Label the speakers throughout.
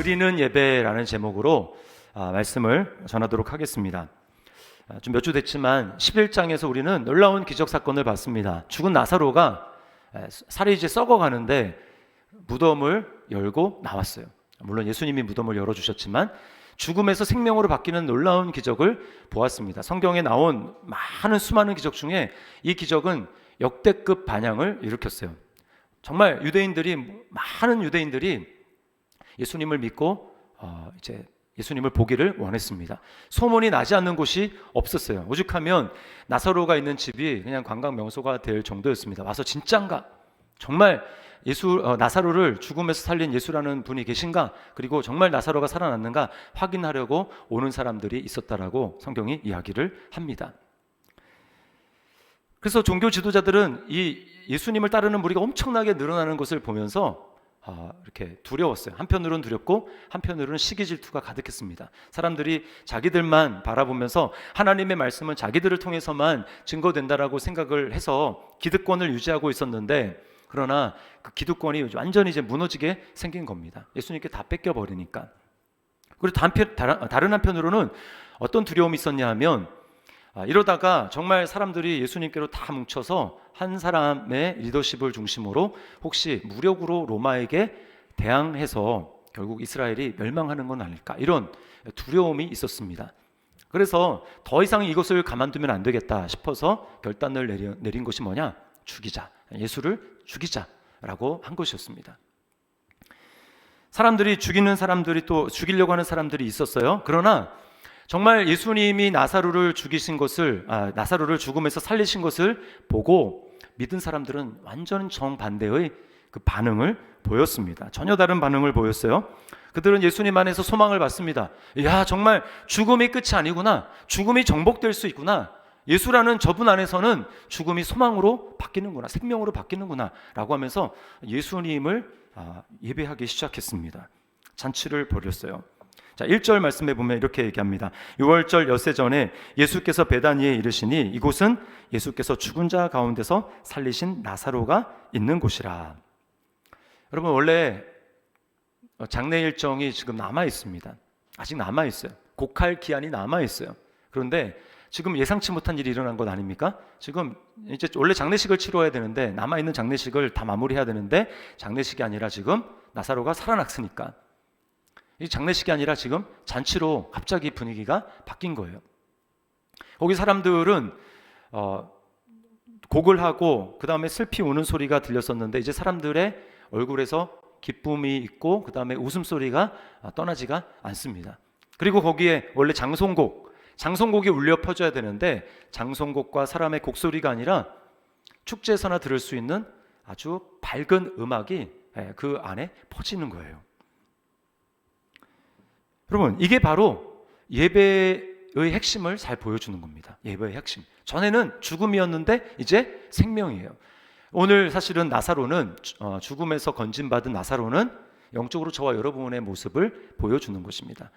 Speaker 1: 드리는 예배라는 제목으로 말씀을 전하도록 하겠습니다. 좀 몇 주 됐지만 11장에서 우리는 놀라운 기적 사건을 봤습니다. 죽은 나사로가 살이 이제 썩어가는데 무덤을 열고 나왔어요. 물론 예수님이 무덤을 열어주셨지만 죽음에서 생명으로 바뀌는 놀라운 기적을 보았습니다. 성경에 나온 수많은 기적 중에 이 기적은 역대급 반향을 일으켰어요. 정말 많은 유대인들이 예수님을 믿고 이제 예수님을 보기를 원했습니다. 소문이 나지 않는 곳이 없었어요. 오죽하면 나사로가 있는 집이 그냥 관광 명소가 될 정도였습니다. 와서 진짠가? 정말 나사로를 죽음에서 살린 예수라는 분이 계신가? 그리고 정말 나사로가 살아났는가 확인하려고 오는 사람들이 있었다라고 성경이 이야기를 합니다. 그래서 종교 지도자들은 이 예수님을 따르는 무리가 엄청나게 늘어나는 것을 보면서 이렇게 두려웠어요. 한편으로는 두렵고 한편으로는 시기 질투가 가득했습니다. 사람들이 자기들만 바라보면서 하나님의 말씀은 자기들을 통해서만 증거된다라고 생각을 해서 기득권을 유지하고 있었는데, 그러나 그 기득권이 완전히 이제 무너지게 생긴 겁니다. 예수님께 다 뺏겨버리니까. 그리고 다른 한편으로는 어떤 두려움이 있었냐 하면, 이러다가 정말 사람들이 예수님께로 다 뭉쳐서 한 사람의 리더십을 중심으로 혹시 무력으로 로마에게 대항해서 결국 이스라엘이 멸망하는 건 아닐까, 이런 두려움이 있었습니다. 그래서 더 이상 이것을 가만두면 안 되겠다 싶어서 결단을 내린 것이 뭐냐? 죽이자. 예수를 죽이자라고 한 것이었습니다. 사람들이 또 죽이려고 하는 사람들이 있었어요. 그러나 정말 예수님이 나사로를 죽음에서 살리신 것을 보고 믿은 사람들은 완전 정반대의 그 반응을 보였습니다. 전혀 다른 반응을 보였어요. 그들은 예수님 안에서 소망을 받습니다. 야, 정말 죽음이 끝이 아니구나. 죽음이 정복될 수 있구나. 예수라는 저분 안에서는 죽음이 소망으로 바뀌는구나, 생명으로 바뀌는구나 라고 하면서 예수님을 예배하기 시작했습니다. 잔치를 벌였어요. 자, 1절 말씀에 보면 이렇게 얘기합니다. 6월절 엿새 전에 예수께서 베다니에 이르시니 이곳은 예수께서 죽은 자 가운데서 살리신 나사로가 있는 곳이라. 여러분, 원래 장례 일정이 지금 남아 있습니다. 아직 남아 있어요. 곡할 기한이 남아 있어요. 그런데 지금 예상치 못한 일이 일어난 것 아닙니까? 지금 이제 원래 장례식을 치러야 되는데, 남아 있는 장례식을 다 마무리해야 되는데 장례식이 아니라 지금 나사로가 살아났으니까 이 장례식이 아니라 지금 잔치로 갑자기 분위기가 바뀐 거예요. 거기 사람들은 곡을 하고 그 다음에 슬피 우는 소리가 들렸었는데, 이제 사람들의 얼굴에서 기쁨이 있고 그 다음에 웃음소리가 떠나지가 않습니다. 그리고 거기에 원래 장송곡이 울려 퍼져야 되는데, 장송곡과 사람의 곡소리가 아니라 축제에서나 들을 수 있는 아주 밝은 음악이 그 안에 퍼지는 거예요. 여러분, 이게 바로 예배의 핵심을 잘 보여주는 겁니다. 예배의 핵심. 전에는 죽음이었는데 이제 생명이에요. 오늘 사실은 나사로는 죽음에서 건진받은 나사로는 영적으로 저와 여러분의 모습을 보여주는 것입니다.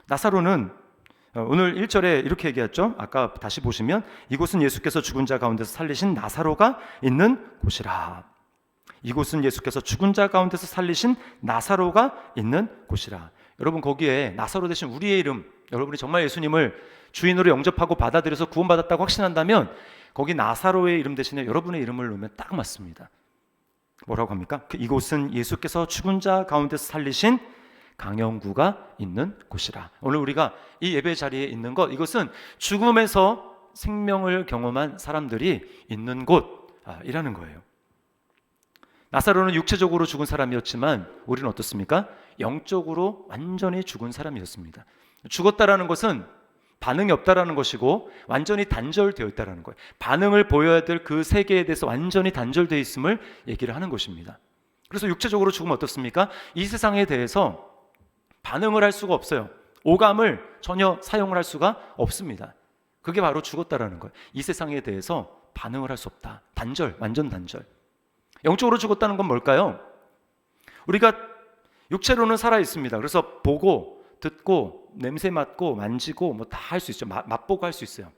Speaker 1: 나사로는 오늘 1절에 이렇게 얘기했죠. 아까 다시 보시면 이곳은 예수께서 죽은 자 가운데서 살리신 나사로가 있는 곳이라. 이곳은 예수께서 죽은 자 가운데서 살리신 나사로가 있는 곳이라. 여러분, 거기에 나사로 대신 우리의 이름, 여러분이 정말 예수님을 주인으로 영접하고 받아들여서 구원받았다고 확신한다면 거기 나사로의 이름 대신에 여러분의 이름을 넣으면 딱 맞습니다. 뭐라고 합니까? 이곳은 예수께서 죽은 자 가운데서 살리신 강영구가 있는 곳이라. 오늘 우리가 이 예배 자리에 있는 것, 이것은 죽음에서 생명을 경험한 사람들이 있는 곳이라는 거예요. 나사로는 육체적으로 죽은 사람이었지만 우리는 어떻습니까? 영적으로 완전히 죽은 사람이었습니다. 죽었다라는 것은 반응이 없다라는 것이고 완전히 단절되어 있다라는 거예요. 반응을 보여야 될 그 세계에 대해서 완전히 단절되어 있음을 얘기를 하는 것입니다. 그래서 육체적으로 죽으면 어떻습니까? 이 세상에 대해서 반응을 할 수가 없어요. 오감을 전혀 사용을 할 수가 없습니다. 그게 바로 죽었다라는 거예요. 이 세상에 대해서 반응을 할 수 없다. 단절, 완전 단절. 영적으로 죽었다는 건 뭘까요? 우리가 육체로는 살아 있습니다. 그래서 보고, 듣고, 냄새 맡고, 만지고 뭐 다 할 수 있죠. 맛보고 할 수 있어요.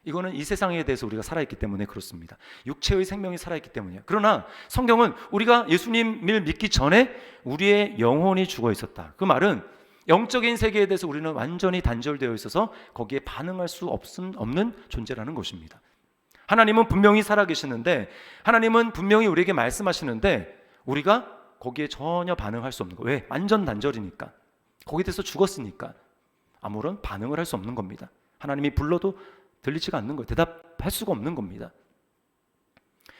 Speaker 1: 이거는 이 세상에 대해서 우리가 살아있기 때문에 그렇습니다. 육체의 생명이 살아있기 때문이에요. 그러나 성경은 우리가 예수님을 믿기 전에 우리의 영혼이 죽어 있었다. 그 말은 영적인 세계에 대해서 우리는 완전히 단절되어 있어서 거기에 반응할 수 없는 존재라는 것입니다. 하나님은 분명히 살아계시는데, 하나님은 분명히 우리에게 말씀하시는데 우리가 거기에 전혀 반응할 수 없는 거예요. 왜? 완전 단절이니까. 거기에 대해서 죽었으니까 아무런 반응을 할 수 없는 겁니다. 하나님이 불러도 들리지가 않는 거예요. 대답할 수가 없는 겁니다.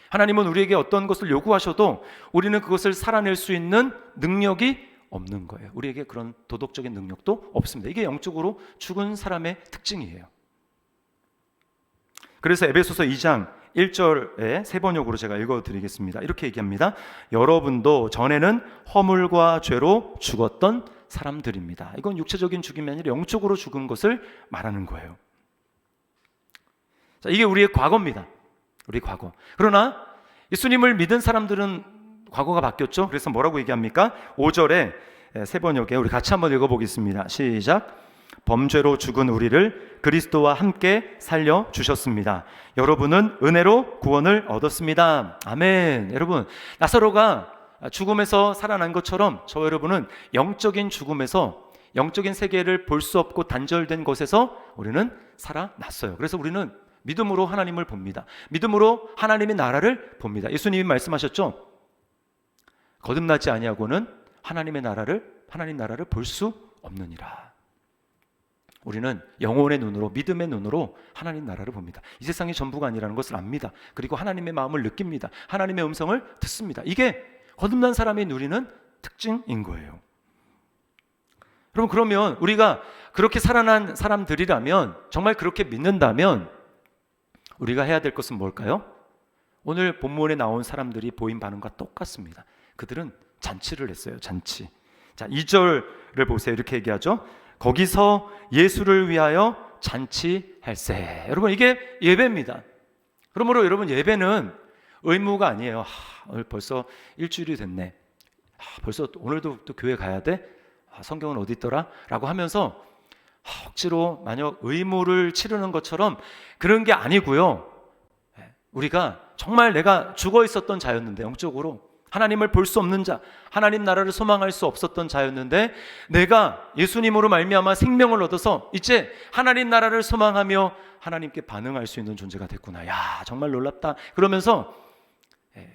Speaker 1: 하나님은 우리에게 어떤 것을 요구하셔도 우리는 그것을 살아낼 수 있는 능력이 없는 거예요. 우리에게 그런 도덕적인 능력도 없습니다. 이게 영적으로 죽은 사람의 특징이에요. 그래서 에베소서 2장 1절에 세 번역으로 제가 읽어드리겠습니다. 이렇게 얘기합니다. 여러분도 전에는 허물과 죄로 죽었던 사람들입니다. 이건 육체적인 죽음이 아니라 영적으로 죽은 것을 말하는 거예요. 자, 이게 우리의 과거입니다. 우리 과거. 그러나 예수님을 믿은 사람들은 과거가 바뀌었죠. 그래서 뭐라고 얘기합니까? 5절에 세 번역에 우리 같이 한번 읽어보겠습니다. 시작. 범죄로 죽은 우리를 그리스도와 함께 살려주셨습니다. 여러분은 은혜로 구원을 얻었습니다. 아멘. 여러분, 나사로가 죽음에서 살아난 것처럼 저 여러분은 영적인 죽음에서, 영적인 세계를 볼 수 없고 단절된 것에서 우리는 살아났어요. 그래서 우리는 믿음으로 하나님을 봅니다. 믿음으로 하나님의 나라를 봅니다. 예수님이 말씀하셨죠. 거듭나지 아니하고는 하나님 나라를 볼 수 없느니라. 우리는 영혼의 눈으로, 믿음의 눈으로 하나님 나라를 봅니다. 이 세상이 전부가 아니라는 것을 압니다. 그리고 하나님의 마음을 느낍니다. 하나님의 음성을 듣습니다. 이게 거듭난 사람이 누리는 특징인 거예요. 여러분, 그러면 우리가 그렇게 살아난 사람들이라면, 정말 그렇게 믿는다면 우리가 해야 될 것은 뭘까요? 오늘 본문에 나온 사람들이 보인 반응과 똑같습니다. 그들은 잔치를 했어요. 잔치. 자, 2절을 보세요. 이렇게 얘기하죠. 거기서 예수를 위하여 잔치할세. 여러분, 이게 예배입니다. 그러므로 여러분, 예배는 의무가 아니에요. 오늘 벌써 일주일이 됐네. 벌써 오늘도 또 교회 가야 돼? 성경은 어디 있더라? 라고 하면서 억지로 만약 의무를 치르는 것처럼 그런 게 아니고요. 우리가 정말 내가 죽어 있었던 자였는데, 영적으로 하나님을 볼 수 없는 자, 하나님 나라를 소망할 수 없었던 자였는데 내가 예수님으로 말미암아 생명을 얻어서 이제 하나님 나라를 소망하며 하나님께 반응할 수 있는 존재가 됐구나. 야, 정말 놀랍다. 그러면서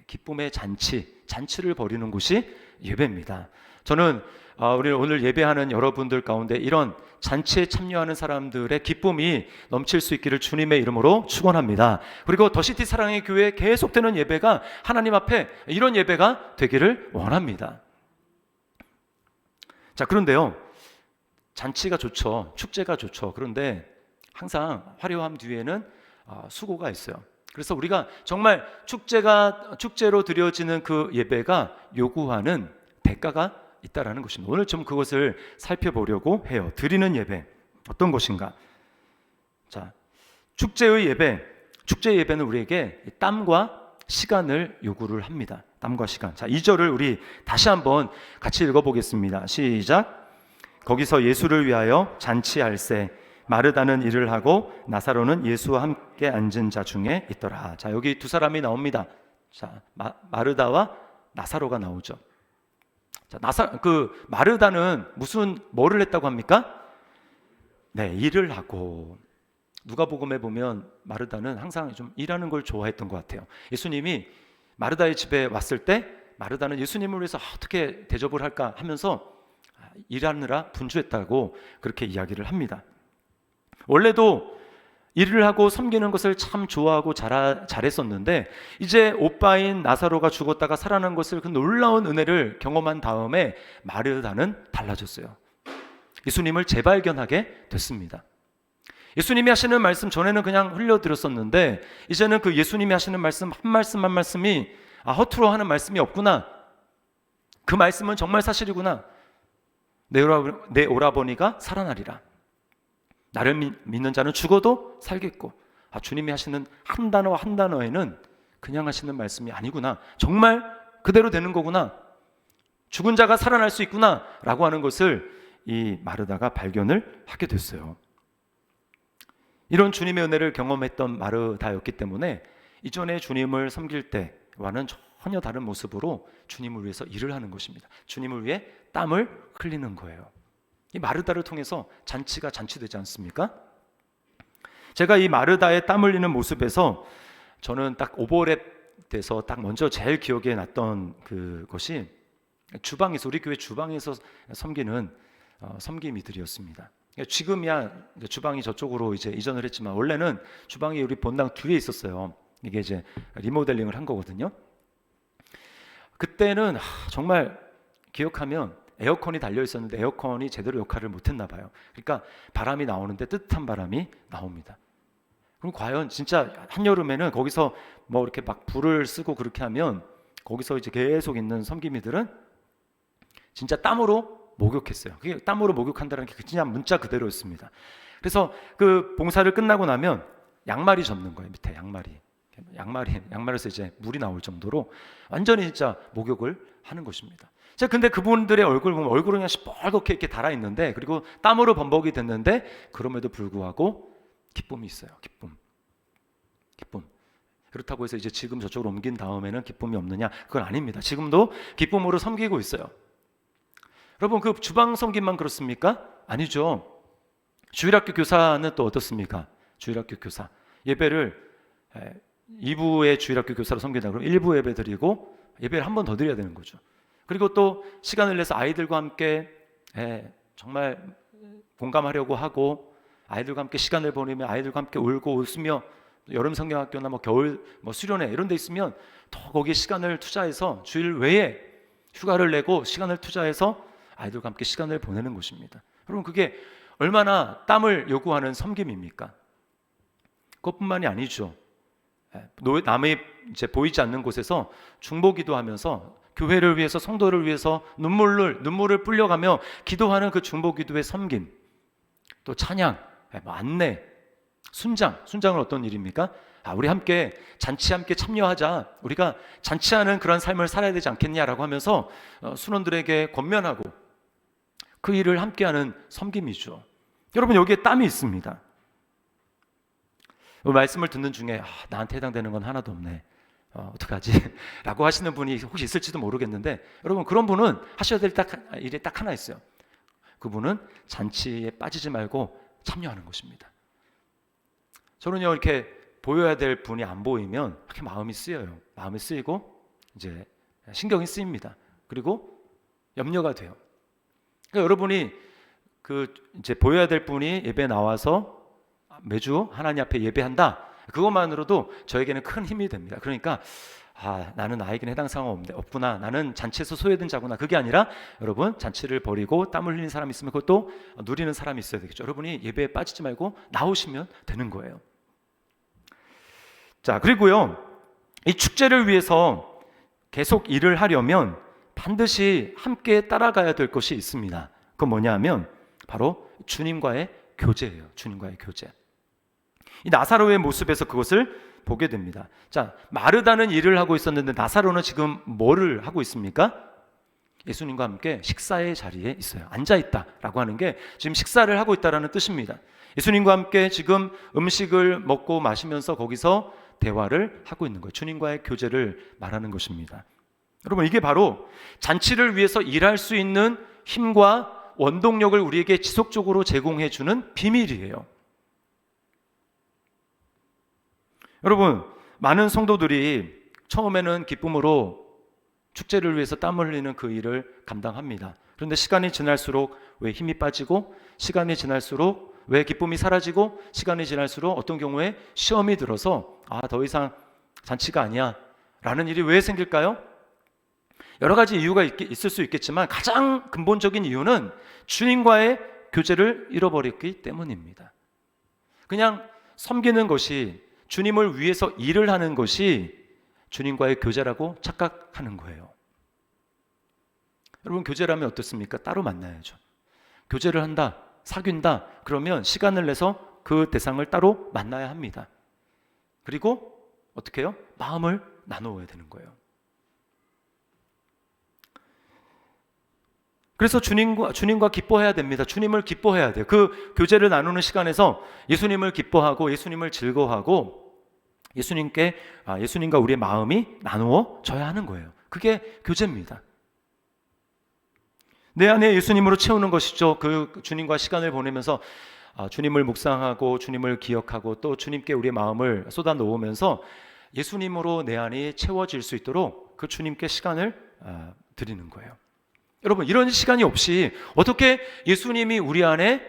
Speaker 1: 기쁨의 잔치를 벌이는 곳이 예배입니다. 저는 우리 오늘 예배하는 여러분들 가운데 이런 잔치에 참여하는 사람들의 기쁨이 넘칠 수 있기를 주님의 이름으로 축원합니다. 그리고 더시티 사랑의 교회에 계속되는 예배가 하나님 앞에 이런 예배가 되기를 원합니다. 자, 그런데요, 잔치가 좋죠. 축제가 좋죠. 그런데 항상 화려함 뒤에는 수고가 있어요. 그래서 우리가 정말 축제로 드려지는 그 예배가 요구하는 대가가 있다라는 것입니다. 오늘 좀 그것을 살펴보려고 해요. 드리는 예배 어떤 것인가? 자, 축제 예배는 우리에게 땀과 시간을 요구를 합니다. 땀과 시간. 자, 2절을 우리 다시 한번 같이 읽어보겠습니다. 시작. 거기서 예수를 위하여 잔치할세. 마르다는 일을 하고 나사로는 예수와 함께 앉은 자 중에 있더라. 자, 여기 두 사람이 나옵니다. 자, 마르다와 나사로가 나오죠. 자, 마르다는 뭐를 했다고 합니까? 네, 일을 하고. 누가복음에 보면 마르다는 항상 좀 일하는 걸 좋아했던 것 같아요. 예수님이 마르다의 집에 왔을 때 마르다는 예수님을 위해서 어떻게 대접을 할까 하면서 일하느라 분주했다고 그렇게 이야기를 합니다. 원래도 일을 하고 섬기는 것을 참 좋아하고 잘했었는데 이제 오빠인 나사로가 죽었다가 살아난 것을, 그 놀라운 은혜를 경험한 다음에 마르다는 달라졌어요. 예수님을 재발견하게 됐습니다. 예수님이 하시는 말씀 전에는 그냥 흘려들었었는데 이제는 그 예수님이 하시는 말씀 한 말씀 한 말씀이 허투루 하는 말씀이 없구나. 그 말씀은 정말 사실이구나. 내 오라버니가 살아나리라. 나를 믿는 자는 죽어도 살겠고, 주님이 하시는 한 단어 한 단어에는 그냥 하시는 말씀이 아니구나. 정말 그대로 되는 거구나. 죽은 자가 살아날 수 있구나 라고 하는 것을 이 마르다가 발견을 하게 됐어요. 이런 주님의 은혜를 경험했던 마르다였기 때문에 이전에 주님을 섬길 때와는 전혀 다른 모습으로 주님을 위해서 일을 하는 것입니다. 주님을 위해 땀을 흘리는 거예요. 이 마르다를 통해서 잔치가 잔치되지 않습니까? 제가 이 마르다의 땀 흘리는 모습에서 저는 딱 오버랩 돼서 딱 먼저 제일 기억에 났던 그것이 주방에서, 우리 교회 주방에서 섬기는 섬김이들이었습니다. 지금이야 주방이 저쪽으로 이제 이전을 했지만 원래는 주방이 우리 본당 뒤에 있었어요. 이게 이제 리모델링을 한 거거든요. 그때는 정말 기억하면 에어컨이 달려 있었는데 에어컨이 제대로 역할을 못했나 봐요. 그러니까 바람이 나오는데 뜨뜻한 바람이 나옵니다. 그럼 과연 진짜 한여름에는 거기서 뭐 이렇게 막 불을 쓰고 그렇게 하면 거기서 이제 계속 있는 섬김이들은 진짜 땀으로 목욕했어요. 그게 땀으로 목욕한다는 게 진짜 문자 그대로였습니다. 그래서 그 봉사를 끝나고 나면 양말이 젖는 거예요. 밑에 양말에서 이제 물이 나올 정도로 완전히 진짜 목욕을 하는 것입니다. 제가 근데 그분들의 얼굴 보면 얼굴은 그냥 시뻘겋게 이렇게 달아 있는데, 그리고 땀으로 범벅이 됐는데 그럼에도 불구하고 기쁨이 있어요. 기쁨. 그렇다고 해서 이제 지금 저쪽으로 옮긴 다음에는 기쁨이 없느냐? 그건 아닙니다. 지금도 기쁨으로 섬기고 있어요. 여러분, 그 주방 섬김만 그렇습니까? 아니죠. 주일학교 교사는 또 어떻습니까? 주일학교 교사 예배를 2부의 주일학교 교사로 섬긴다 그러면 1부 예배 드리고 예배를 한 번 더 드려야 되는 거죠. 그리고 또 시간을 내서 아이들과 함께 정말 공감하려고 하고 아이들과 함께 시간을 보내며 아이들과 함께 울고 웃으며 여름 성경학교나 뭐 겨울 뭐 수련회 이런 데 있으면 더 거기에 시간을 투자해서 주일 외에 휴가를 내고 시간을 투자해서 아이들과 함께 시간을 보내는 것입니다. 여러분, 그게 얼마나 땀을 요구하는 섬김입니까? 그것뿐만이 아니죠. 남의 이제 보이지 않는 곳에서 중보기도 하면서 교회를 위해서, 성도를 위해서 눈물을 불려가며 기도하는 그 중보기도의 섬김, 또 찬양, 안내, 순장은 어떤 일입니까? 우리 함께 잔치 함께 참여하자, 우리가 잔치하는 그런 삶을 살아야 되지 않겠냐라고 하면서 순원들에게 권면하고 그 일을 함께하는 섬김이죠. 여러분, 여기에 땀이 있습니다. 말씀을 듣는 중에 나한테 해당되는 건 하나도 없네, 어떡하지? 라고 하시는 분이 혹시 있을지도 모르겠는데, 여러분, 그런 분은 하셔야 될 일이 딱 하나 있어요. 그분은 잔치에 빠지지 말고 참여하는 것입니다. 저는요, 이렇게 보여야 될 분이 안 보이면 이렇게 마음이 쓰여요. 마음이 쓰이고 이제 신경이 쓰입니다. 그리고 염려가 돼요. 그러니까 여러분이 이제 보여야 될 분이 예배에 나와서 매주 하나님 앞에 예배한다, 그것만으로도 저에게는 큰 힘이 됩니다. 그러니까 나는 나에게는 해당 사항은 없구나, 나는 잔치에서 소외된 자구나. 그게 아니라 여러분, 잔치를 벌이고 땀 흘리는 사람이 있으면 그것도 누리는 사람이 있어야 되겠죠. 여러분이 예배에 빠지지 말고 나오시면 되는 거예요. 자, 그리고요, 이 축제를 위해서 계속 일을 하려면 반드시 함께 따라가야 될 것이 있습니다. 그건 뭐냐 하면 바로 주님과의 교제예요. 주님과의 교제. 이 나사로의 모습에서 그것을 보게 됩니다. 자, 마르다는 일을 하고 있었는데 나사로는 지금 뭐를 하고 있습니까? 예수님과 함께 식사의 자리에 있어요. 앉아있다라고 하는 게 지금 식사를 하고 있다는 뜻입니다. 예수님과 함께 지금 음식을 먹고 마시면서 거기서 대화를 하고 있는 거예요. 주님과의 교제를 말하는 것입니다. 여러분, 이게 바로 잔치를 위해서 일할 수 있는 힘과 원동력을 우리에게 지속적으로 제공해 주는 비밀이에요. 여러분, 많은 성도들이 처음에는 기쁨으로 축제를 위해서 땀을 흘리는 그 일을 감당합니다. 그런데 시간이 지날수록 왜 힘이 빠지고, 시간이 지날수록 왜 기쁨이 사라지고, 시간이 지날수록 어떤 경우에 시험이 들어서 더 이상 잔치가 아니야 라는 일이 왜 생길까요? 여러 가지 이유가 있을 수 있겠지만 가장 근본적인 이유는 주님과의 교제를 잃어버렸기 때문입니다. 그냥 섬기는 것이, 주님을 위해서 일을 하는 것이 주님과의 교제라고 착각하는 거예요. 여러분, 교제라면 어떻습니까? 따로 만나야죠. 교제를 한다, 사귄다, 그러면 시간을 내서 그 대상을 따로 만나야 합니다. 그리고 어떻게 해요? 마음을 나누어야 되는 거예요. 그래서 주님과 기뻐해야 됩니다. 주님을 기뻐해야 돼요. 그 교제를 나누는 시간에서 예수님을 기뻐하고 예수님을 즐거워하고 예수님과 우리의 마음이 나누어져야 하는 거예요. 그게 교제입니다. 내 안에 예수님으로 채우는 것이죠. 그 주님과 시간을 보내면서 주님을 묵상하고 주님을 기억하고 또 주님께 우리의 마음을 쏟아 놓으면서 예수님으로 내 안이 채워질 수 있도록 그 주님께 시간을 드리는 거예요. 여러분, 이런 시간이 없이 어떻게 예수님이 우리 안에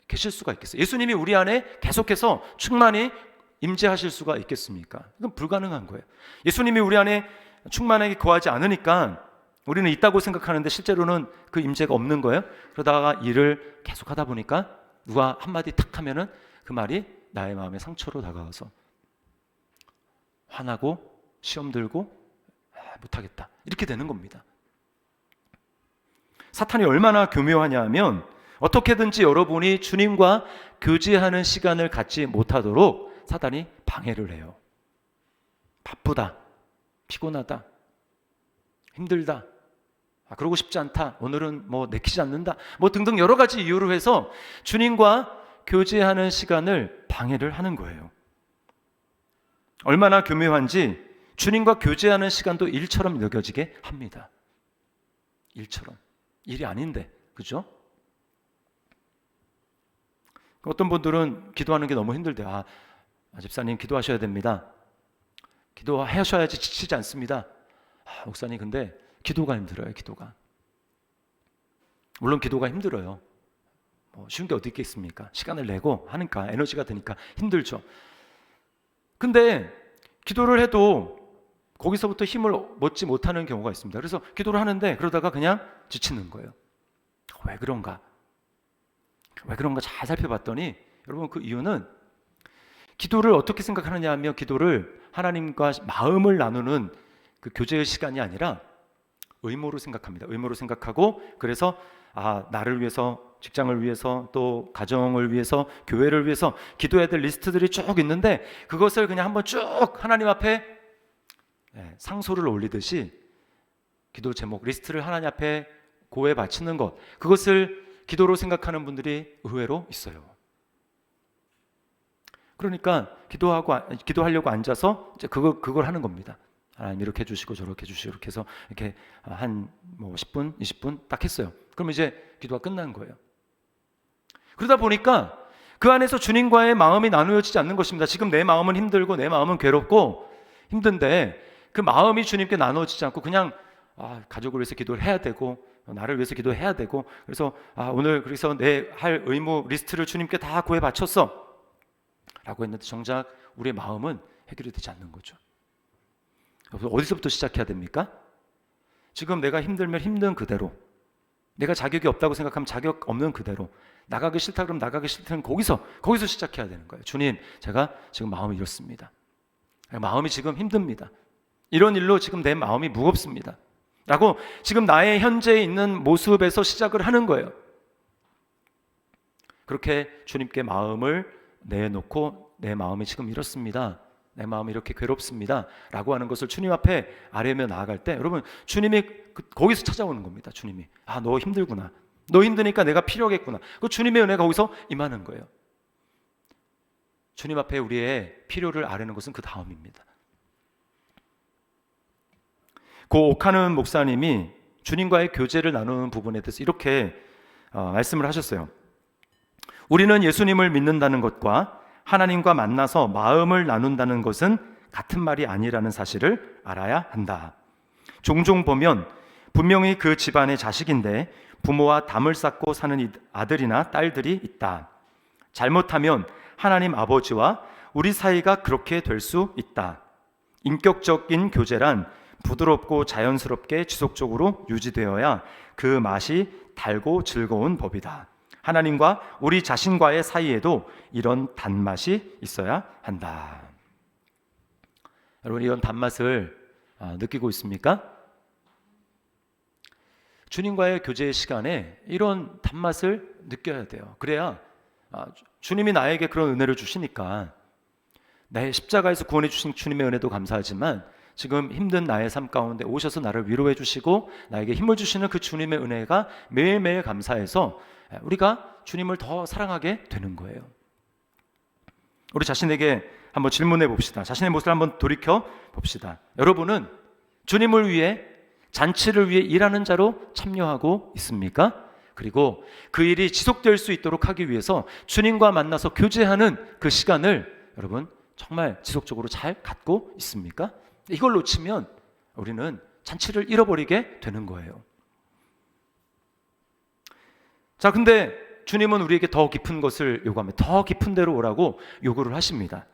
Speaker 1: 계실 수가 있겠어요? 예수님이 우리 안에 계속해서 충만히 임재하실 수가 있겠습니까? 이건 불가능한 거예요. 예수님이 우리 안에 충만하게 거하지 않으니까 우리는 있다고 생각하는데 실제로는 그 임재가 없는 거예요. 그러다가 일을 계속하다 보니까 누가 한마디 탁 하면은 그 말이 나의 마음에 상처로 다가와서 화나고 시험 들고 못하겠다 이렇게 되는 겁니다. 사탄이 얼마나 교묘하냐 하면 어떻게든지 여러분이 주님과 교제하는 시간을 갖지 못하도록 사탄이 방해를 해요. 바쁘다, 피곤하다, 힘들다, 그러고 싶지 않다, 오늘은 내키지 않는다, 등등 여러 가지 이유로 해서 주님과 교제하는 시간을 방해를 하는 거예요. 얼마나 교묘한지 주님과 교제하는 시간도 일처럼 여겨지게 합니다. 일처럼. 일이 아닌데, 그죠? 어떤 분들은 기도하는 게 너무 힘들대요. 집사님 기도하셔야 됩니다. 기도하셔야지 지치지 않습니다. 목사님 근데 기도가 힘들어요. 기도가. 물론 기도가 힘들어요. 쉬운 게 어디 있겠습니까? 시간을 내고 하니까 에너지가 드니까 힘들죠. 근데 기도를 해도 거기서부터 힘을 얻지 못하는 경우가 있습니다. 그래서 기도를 하는데 그러다가 그냥 지치는 거예요. 왜 그런가 잘 살펴봤더니 여러분, 그 이유는 기도를 어떻게 생각하느냐 하면 기도를 하나님과 마음을 나누는 그 교제의 시간이 아니라 의무로 생각합니다. 의무로 생각하고, 그래서 나를 위해서, 직장을 위해서, 또 가정을 위해서, 교회를 위해서 기도해야 될 리스트들이 쭉 있는데 그것을 그냥 한번 쭉 하나님 앞에 상소를 올리듯이 기도 제목 리스트를 하나님 앞에 고해 바치는 것, 그것을 기도로 생각하는 분들이 의외로 있어요. 그러니까 기도하려고 앉아서 이제 그걸 하는 겁니다. 하나님 이렇게 해주시고 저렇게 해주시고 이렇게 해서 이렇게 한 10분, 20분 딱 했어요. 그럼 이제 기도가 끝난 거예요. 그러다 보니까 그 안에서 주님과의 마음이 나누어지지 않는 것입니다. 지금 내 마음은 힘들고 내 마음은 괴롭고 힘든데 그 마음이 주님께 나누어지지 않고 그냥 가족을 위해서 기도를 해야 되고 나를 위해서 기도해야 되고, 그래서 오늘 그래서 내 할 의무 리스트를 주님께 다 구해 바쳤어 라고 했는데 정작 우리의 마음은 해결이 되지 않는 거죠. 어디서부터 시작해야 됩니까? 지금 내가 힘들면 힘든 그대로, 내가 자격이 없다고 생각하면 자격 없는 그대로, 나가기 싫다 그러면 나가기 싫다는 거기서 시작해야 되는 거예요. 주님, 제가 지금 마음이 이렇습니다. 마음이 지금 힘듭니다. 이런 일로 지금 내 마음이 무겁습니다. 라고 지금 나의 현재에 있는 모습에서 시작을 하는 거예요. 그렇게 주님께 마음을 내놓고 내 마음이 지금 이렇습니다. 내 마음이 이렇게 괴롭습니다. 라고 하는 것을 주님 앞에 아뢰며 나아갈 때 여러분, 주님이 거기서 찾아오는 겁니다. 주님이 너 힘들구나. 너 힘드니까 내가 필요하겠구나. 그 주님의 은혜가 거기서 임하는 거예요. 주님 앞에 우리의 필요를 아뢰는 것은 그 다음입니다. 고 옥하는 목사님이 주님과의 교제를 나누는 부분에 대해서 이렇게 말씀을 하셨어요. 우리는 예수님을 믿는다는 것과 하나님과 만나서 마음을 나눈다는 것은 같은 말이 아니라는 사실을 알아야 한다. 종종 보면 분명히 그 집안의 자식인데 부모와 담을 쌓고 사는 아들이나 딸들이 있다. 잘못하면 하나님 아버지와 우리 사이가 그렇게 될 수 있다. 인격적인 교제란 부드럽고 자연스럽게 지속적으로 유지되어야 그 맛이 달고 즐거운 법이다. 하나님과 우리 자신과의 사이에도 이런 단맛이 있어야 한다. 여러분, 이런 단맛을 느끼고 있습니까? 주님과의 교제의 시간에 이런 단맛을 느껴야 돼요. 그래야 주님이 나에게 그런 은혜를 주시니까, 내 십자가에서 구원해 주신 주님의 은혜도 감사하지만 지금 힘든 나의 삶 가운데 오셔서 나를 위로해 주시고 나에게 힘을 주시는 그 주님의 은혜가 매일매일 감사해서 우리가 주님을 더 사랑하게 되는 거예요. 우리 자신에게 한번 질문해 봅시다. 자신의 모습을 한번 돌이켜 봅시다. 여러분은 주님을 위해, 잔치를 위해 일하는 자로 참여하고 있습니까? 그리고 그 일이 지속될 수 있도록 하기 위해서 주님과 만나서 교제하는 그 시간을 여러분 정말 지속적으로 잘 갖고 있습니까? 이걸 놓치면 우리는 잔치를 잃어버리게 되는 거예요. 자, 근데 주님은 우리에게 더 깊은 것을 요구합니다. 더 깊은 데로 오라고 요구를 하십니다.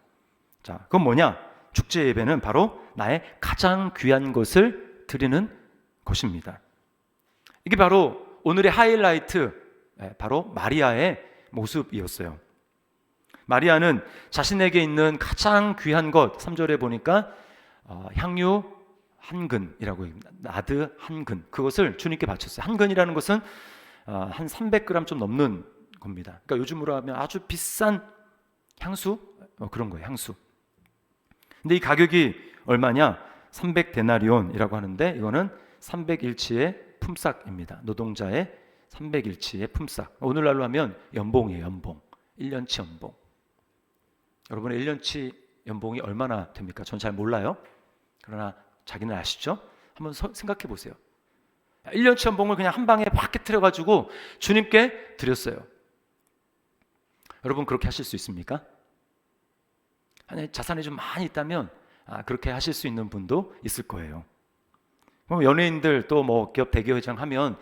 Speaker 1: 자, 그건 뭐냐? 축제 예배는 바로 나의 가장 귀한 것을 드리는 것입니다. 이게 바로 오늘의 하이라이트, 바로 마리아의 모습이었어요. 마리아는 자신에게 있는 가장 귀한 것, 3절에 보니까 향유 한 근이라고 합니다. 나드 한 근, 그것을 주님께 바쳤어요. 한 근이라는 것은 한 300g 좀 넘는 겁니다. 그러니까 요즘으로 하면 아주 비싼 향수, 그런 거예요. 향수. 근데 이 가격이 얼마냐? 300데나리온이라고 하는데 이거는 300일치의 품삯입니다. 노동자의 300일치의 품삯. 오늘날로 하면 연봉이에요. 연봉. 1년치 연봉. 여러분의 1년치 연봉이 얼마나 됩니까? 전 잘 몰라요. 그러나 자기는 아시죠? 한번 생각해 보세요. 1년치 연봉을 그냥 한 방에 팍 깨트려가지고 주님께 드렸어요. 여러분 그렇게 하실 수 있습니까? 아니, 자산이 좀 많이 있다면 그렇게 하실 수 있는 분도 있을 거예요. 연예인들 또 뭐 기업 대기업 회장 하면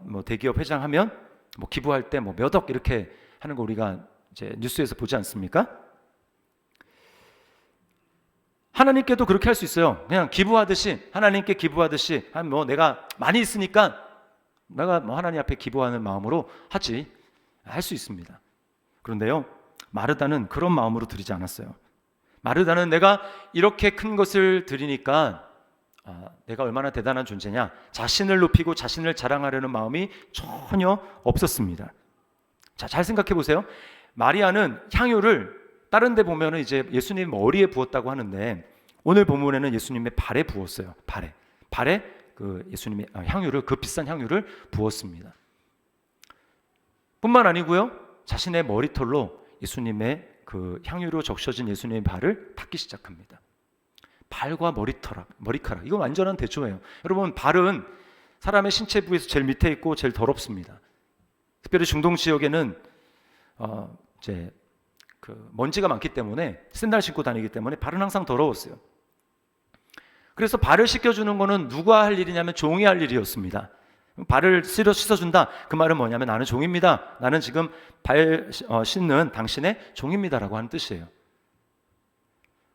Speaker 1: 뭐 대기업 회장 하면 뭐 기부할 때 뭐 몇 억 이렇게 하는 거 우리가 이제 뉴스에서 보지 않습니까? 하나님께도 그렇게 할 수 있어요. 그냥 기부하듯이, 하나님께 기부하듯이, 뭐 내가 많이 있으니까 내가 뭐 하나님 앞에 기부하는 마음으로 하지, 할 수 있습니다. 그런데요, 마르다는 그런 마음으로 드리지 않았어요. 마르다는 내가 이렇게 큰 것을 드리니까 내가 얼마나 대단한 존재냐, 자신을 높이고 자신을 자랑하려는 마음이 전혀 없었습니다. 자, 잘 생각해 보세요. 마리아는 향유를 다른 데 보면은 이제 예수님 머리에 부었다고 하는데 오늘 본문에는 예수님의 발에 부었어요. 발에 그 예수님의 향유를, 그 비싼 향유를 부었습니다. 뿐만 아니고요, 자신의 머리털로 예수님의 그 향유로 적셔진 예수님의 발을 닦기 시작합니다. 발과 머리카락, 이거 완전한 대조예요. 여러분, 발은 사람의 신체 부위에서 제일 밑에 있고 제일 더럽습니다. 특별히 중동 지역에는 이제 그 먼지가 많기 때문에 샌들 신고 다니기 때문에 발은 항상 더러웠어요. 그래서 발을 씻겨주는 거는 누가 할 일이냐면 종이 할 일이었습니다. 발을 씻어준다, 그 말은 뭐냐면 나는 종입니다. 나는 지금 발 씻는 당신의 종입니다라고 하는 뜻이에요.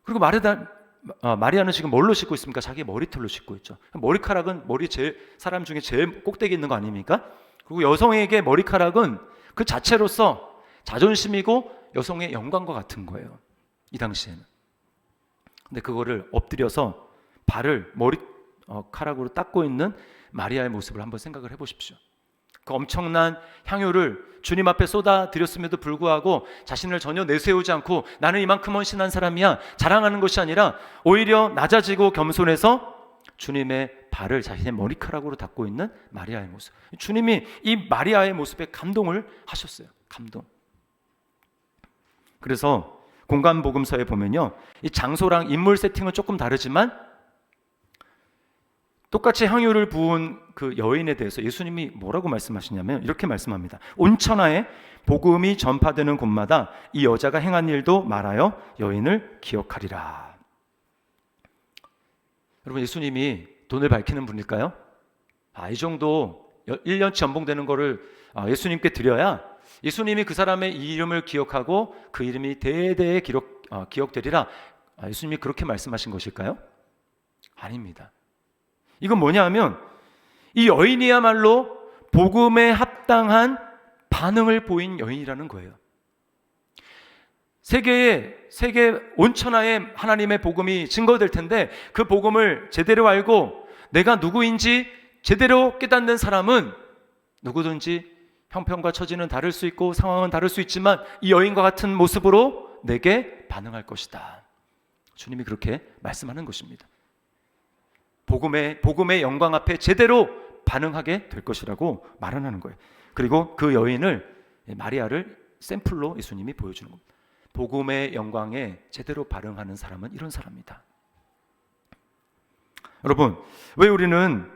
Speaker 1: 그리고 마리아는 지금 뭘로 씻고 있습니까? 자기 머리털로 씻고 있죠. 머리카락은 사람 중에 제일 꼭대기 있는 거 아닙니까? 그리고 여성에게 머리카락은 그 자체로서 자존심이고 여성의 영광과 같은 거예요. 이 당시에는. 근데 그거를 엎드려서 발을 머리카락으로 닦고 있는 마리아의 모습을 한번 생각을 해보십시오. 그 엄청난 향유를 주님 앞에 쏟아드렸음에도 불구하고 자신을 전혀 내세우지 않고 나는 이만큼 헌신한 사람이야 자랑하는 것이 아니라 오히려 낮아지고 겸손해서 주님의 발을 자신의 머리카락으로 닦고 있는 마리아의 모습. 주님이 이 마리아의 모습에 감동을 하셨어요. 감동. 그래서 공간복음서에 보면요, 이 장소랑 인물 세팅은 조금 다르지만 똑같이 향유를 부은 그 여인에 대해서 예수님이 뭐라고 말씀하시냐면 이렇게 말씀합니다. 온 천하에 복음이 전파되는 곳마다 이 여자가 행한 일도 말하여 여인을 기억하리라. 여러분, 예수님이 돈을 밝히는 분일까요? 이 정도 1년치 연봉되는 거를 예수님께 드려야 예수님이 그 사람의 이름을 기억하고 그 이름이 대대에 기억되리라. 예수님이 그렇게 말씀하신 것일까요? 아닙니다. 이건 뭐냐 하면 이 여인이야말로 복음에 합당한 반응을 보인 여인이라는 거예요. 세계 온천하에 하나님의 복음이 증거될 텐데 그 복음을 제대로 알고 내가 누구인지 제대로 깨닫는 사람은 누구든지 형편과 처지는 다를 수 있고 상황은 다를 수 있지만 이 여인과 같은 모습으로 내게 반응할 것이다. 주님이 그렇게 말씀하는 것입니다. 복음의 영광 앞에 제대로 반응하게 될 것이라고 말하는 거예요. 그리고 그 여인을, 마리아를 샘플로 예수님이 보여주는 겁니다. 복음의 영광에 제대로 반응하는 사람은 이런 사람이다. 여러분, 왜 우리는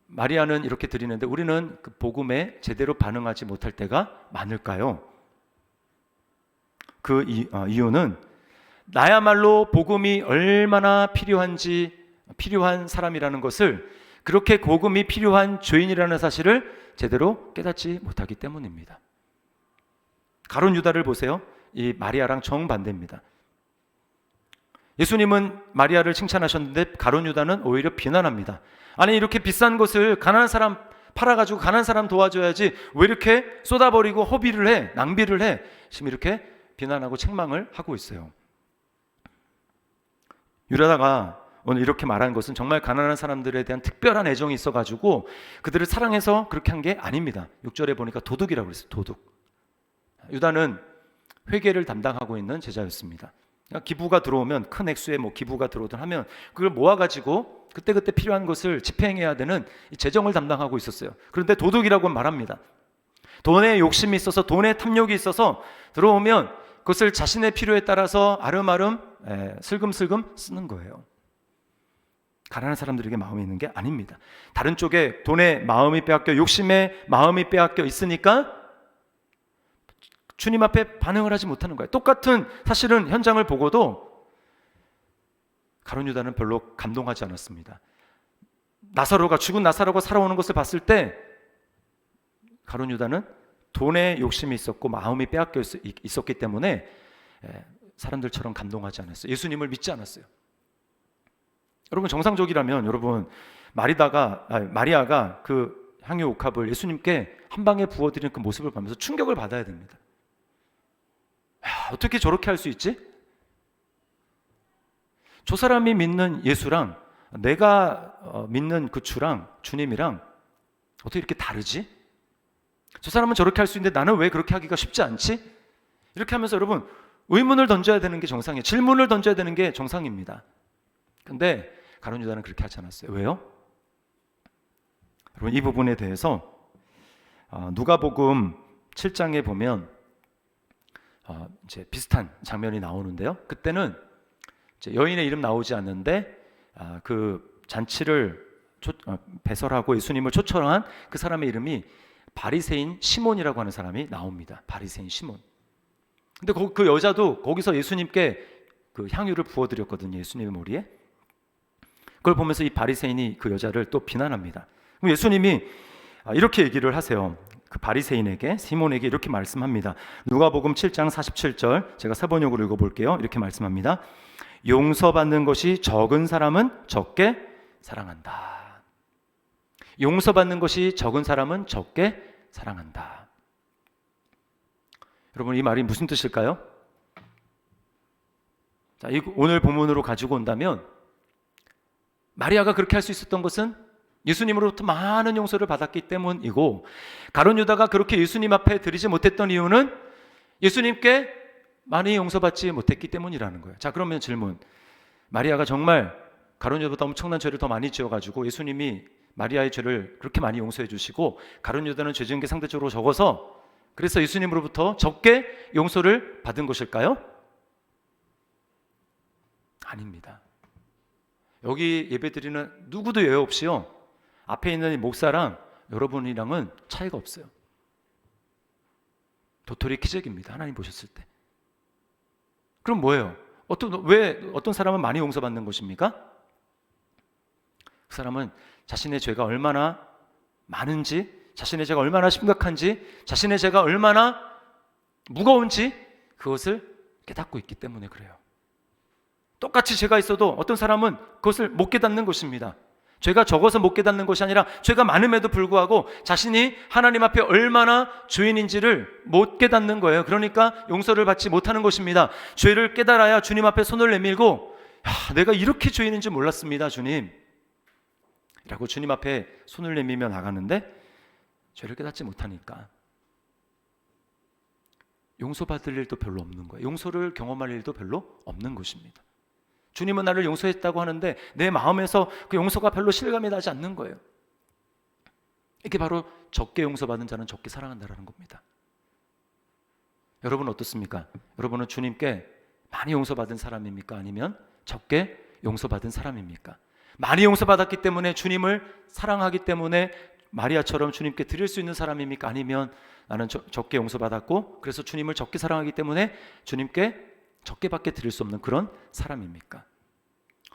Speaker 1: 마리아는 이렇게 드리는데 우리는 그 복음에 제대로 반응하지 못할 때가 많을까요? 그 이유는 나야말로 복음이 얼마나 필요한 사람이라는 것을, 그렇게 복음이 필요한 죄인이라는 사실을 제대로 깨닫지 못하기 때문입니다. 가룟 유다를 보세요. 이 마리아랑 정반대입니다. 예수님은 마리아를 칭찬하셨는데 가룟 유다는 오히려 비난합니다. 아니, 이렇게 비싼 것을 가난한 사람 팔아가지고 가난한 사람 도와줘야지 왜 이렇게 쏟아버리고 허비를 해, 낭비를 해, 지금 이렇게 비난하고 책망을 하고 있어요. 유다가 오늘 이렇게 말한 것은 정말 가난한 사람들에 대한 특별한 애정이 있어가지고 그들을 사랑해서 그렇게 한 게 아닙니다. 6절에 보니까 도둑이라고 그랬어요. 도둑. 유다는 회계를 담당하고 있는 제자였습니다. 그러니까 기부가 들어오면, 큰 액수의 기부가 들어오든 하면 그걸 모아가지고 그때그때 필요한 것을 집행해야 되는 재정을 담당하고 있었어요. 그런데 도둑이라고 말합니다. 돈에 욕심이 있어서, 돈에 탐욕이 있어서 들어오면 그것을 자신의 필요에 따라서 아름아름 슬금슬금 쓰는 거예요. 가난한 사람들에게 마음이 있는 게 아닙니다. 다른 쪽에 돈에 마음이 빼앗겨, 욕심에 마음이 빼앗겨 있으니까 주님 앞에 반응을 하지 못하는 거예요. 똑같은 사실은 현장을 보고도 가룟 유다는 별로 감동하지 않았습니다. 죽은 나사로가 살아오는 것을 봤을 때 가룟 유다는 돈에 욕심이 있었고 마음이 빼앗겨 있었기 때문에 사람들처럼 감동하지 않았어요. 예수님을 믿지 않았어요. 여러분, 정상적이라면 여러분, 마리아가 그 향유 옥합을 예수님께 한 방에 부어드리는 그 모습을 보면서 충격을 받아야 됩니다. 어떻게 저렇게 할 수 있지? 저 사람이 믿는 예수랑 내가 믿는 그 주님이랑 어떻게 이렇게 다르지? 저 사람은 저렇게 할 수 있는데 나는 왜 그렇게 하기가 쉽지 않지? 이렇게 하면서 여러분, 의문을 던져야 되는 게 정상이에요. 질문을 던져야 되는 게 정상입니다. 근데 가룟 유다는 그렇게 하지 않았어요. 왜요? 여러분, 이 부분에 대해서 누가복음 7장에 보면 이제 비슷한 장면이 나오는데요. 그때는 이제 여인의 이름 나오지 않는데 그 잔치를 배설하고 예수님을 초청한 그 사람의 이름이 바리새인 시몬이라고 하는 사람이 나옵니다. 바리새인 시몬. 근데 그 여자도 거기서 예수님께 그 향유를 부어드렸거든요. 예수님의 머리에. 그걸 보면서 이 바리새인이 그 여자를 또 비난합니다. 그럼 예수님이 이렇게 얘기를 하세요. 그 바리새인에게, 시몬에게 이렇게 말씀합니다. 누가복음 7장 47절, 제가 사번역으로 읽어볼게요. 이렇게 말씀합니다. 용서받는 것이 적은 사람은 적게 사랑한다. 용서받는 것이 적은 사람은 적게 사랑한다. 여러분, 이 말이 무슨 뜻일까요? 자, 오늘 본문으로 가지고 온다면 마리아가 그렇게 할 수 있었던 것은 예수님으로부터 많은 용서를 받았기 때문이고, 가룟 유다가 그렇게 예수님 앞에 드리지 못했던 이유는 예수님께 많이 용서받지 못했기 때문이라는 거예요. 자, 그러면 질문, 마리아가 정말 가룟 유다보다 엄청난 죄를 더 많이 지어가지고 예수님이 마리아의 죄를 그렇게 많이 용서해 주시고 가룟 유다는 죄 지은 게 상대적으로 적어서 그래서 예수님으로부터 적게 용서를 받은 것일까요? 아닙니다. 여기 예배드리는 누구도 예외 없이요, 앞에 있는 목사랑 여러분이랑은 차이가 없어요. 도토리 키재기입니다. 하나님 보셨을 때. 그럼 뭐예요? 왜 어떤 사람은 많이 용서받는 것입니까? 그 사람은 자신의 죄가 얼마나 많은지, 자신의 죄가 얼마나 심각한지, 자신의 죄가 얼마나 무거운지 그것을 깨닫고 있기 때문에 그래요. 똑같이 죄가 있어도 어떤 사람은 그것을 못 깨닫는 것입니다. 죄가 적어서 못 깨닫는 것이 아니라 죄가 많음에도 불구하고 자신이 하나님 앞에 얼마나 죄인인지를 못 깨닫는 거예요. 그러니까 용서를 받지 못하는 것입니다. 죄를 깨달아야 주님 앞에 손을 내밀고, 내가 이렇게 죄인인지 몰랐습니다, 주님 라고 주님 앞에 손을 내밀며 나가는데, 죄를 깨닫지 못하니까 용서받을 일도 별로 없는 거예요. 용서를 경험할 일도 별로 없는 것입니다. 주님은 나를 용서했다고 하는데 내 마음에서 그 용서가 별로 실감이 나지 않는 거예요. 이게 바로 적게 용서받은 자는 적게 사랑한다라는 겁니다. 여러분 어떻습니까? 여러분은 주님께 많이 용서받은 사람입니까? 아니면 적게 용서받은 사람입니까? 많이 용서받았기 때문에 주님을 사랑하기 때문에 마리아처럼 주님께 드릴 수 있는 사람입니까? 아니면 나는 적게 용서받았고 그래서 주님을 적게 사랑하기 때문에 주님께 적게밖에 드릴 수 없는 그런 사람입니까?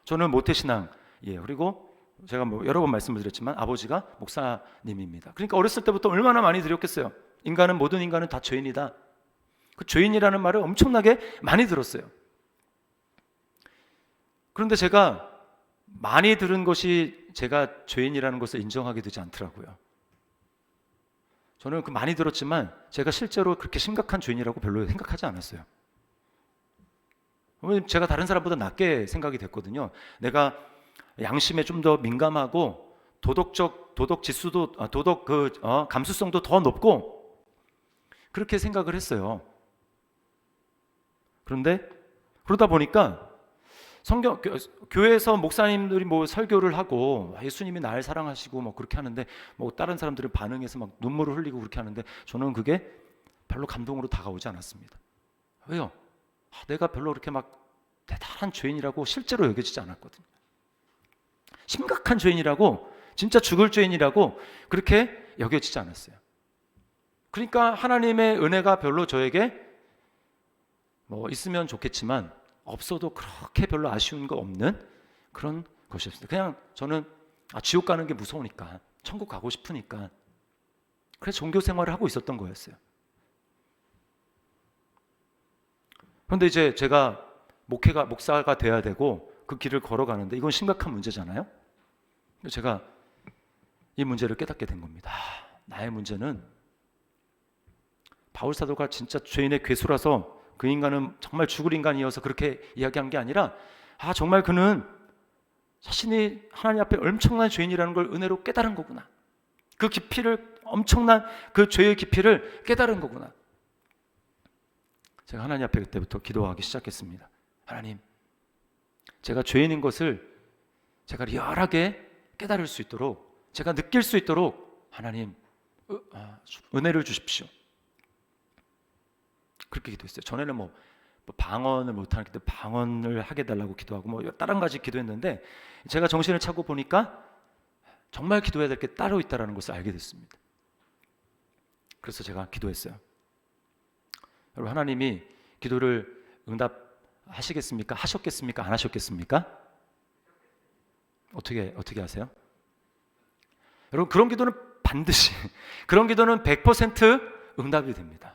Speaker 1: 저는 모태신앙이에요. 그리고 제가 여러 번 말씀을 드렸지만 아버지가 목사님입니다. 그러니까 어렸을 때부터 얼마나 많이 드렸겠어요. 모든 인간은 다 죄인이다. 그 죄인이라는 말을 엄청나게 많이 들었어요. 그런데 제가 많이 들은 것이 제가 죄인이라는 것을 인정하게 되지 않더라고요. 저는 그 많이 들었지만 제가 실제로 그렇게 심각한 죄인이라고 별로 생각하지 않았어요. 제가 다른 사람보다 낮게 생각이 됐거든요. 내가 양심에 좀 더 민감하고 도덕 지수도 감수성도 더 높고 그렇게 생각을 했어요. 그런데 그러다 보니까 교회에서 목사님들이 설교를 하고 예수님이 날 사랑하시고 그렇게 하는데 다른 사람들은 반응해서 막 눈물을 흘리고 그렇게 하는데 저는 그게 별로 감동으로 다가오지 않았습니다. 왜요? 내가 별로 그렇게 막 대단한 죄인이라고 실제로 여겨지지 않았거든요. 심각한 죄인이라고, 진짜 죽을 죄인이라고 그렇게 여겨지지 않았어요. 그러니까 하나님의 은혜가 별로 저에게 있으면 좋겠지만 없어도 그렇게 별로 아쉬운 거 없는 그런 것이었습니다. 그냥 저는 지옥 가는 게 무서우니까, 천국 가고 싶으니까 그래서 종교 생활을 하고 있었던 거였어요. 그런데 이제 제가 목사가 돼야 되고 그 길을 걸어가는데 이건 심각한 문제잖아요. 제가 이 문제를 깨닫게 된 겁니다. 나의 문제는 바울 사도가 진짜 죄인의 괴수라서 그 인간은 정말 죽을 인간이어서 그렇게 이야기한 게 아니라 정말 그는 자신이 하나님 앞에 엄청난 죄인이라는 걸 은혜로 깨달은 거구나. 그 깊이를, 엄청난 그 죄의 깊이를 깨달은 거구나. 제가 하나님 앞에 그때부터 기도하기 시작했습니다. 하나님, 제가 죄인인 것을 제가 리얼하게 깨달을 수 있도록, 제가 느낄 수 있도록 하나님 은혜를 주십시오. 그렇게 기도했어요. 전에는 방언을 못하기 때문에 방언을 하게 달라고 기도하고 다른 가지 기도했는데 제가 정신을 차고 보니까 정말 기도해야 될 게 따로 있다는 것을 알게 됐습니다. 그래서 제가 기도했어요. 여러분, 하나님이 기도를 응답하시겠습니까? 하셨겠습니까? 안 하셨겠습니까? 어떻게 하세요? 여러분, 그런 기도는 반드시, 그런 기도는 100% 응답이 됩니다.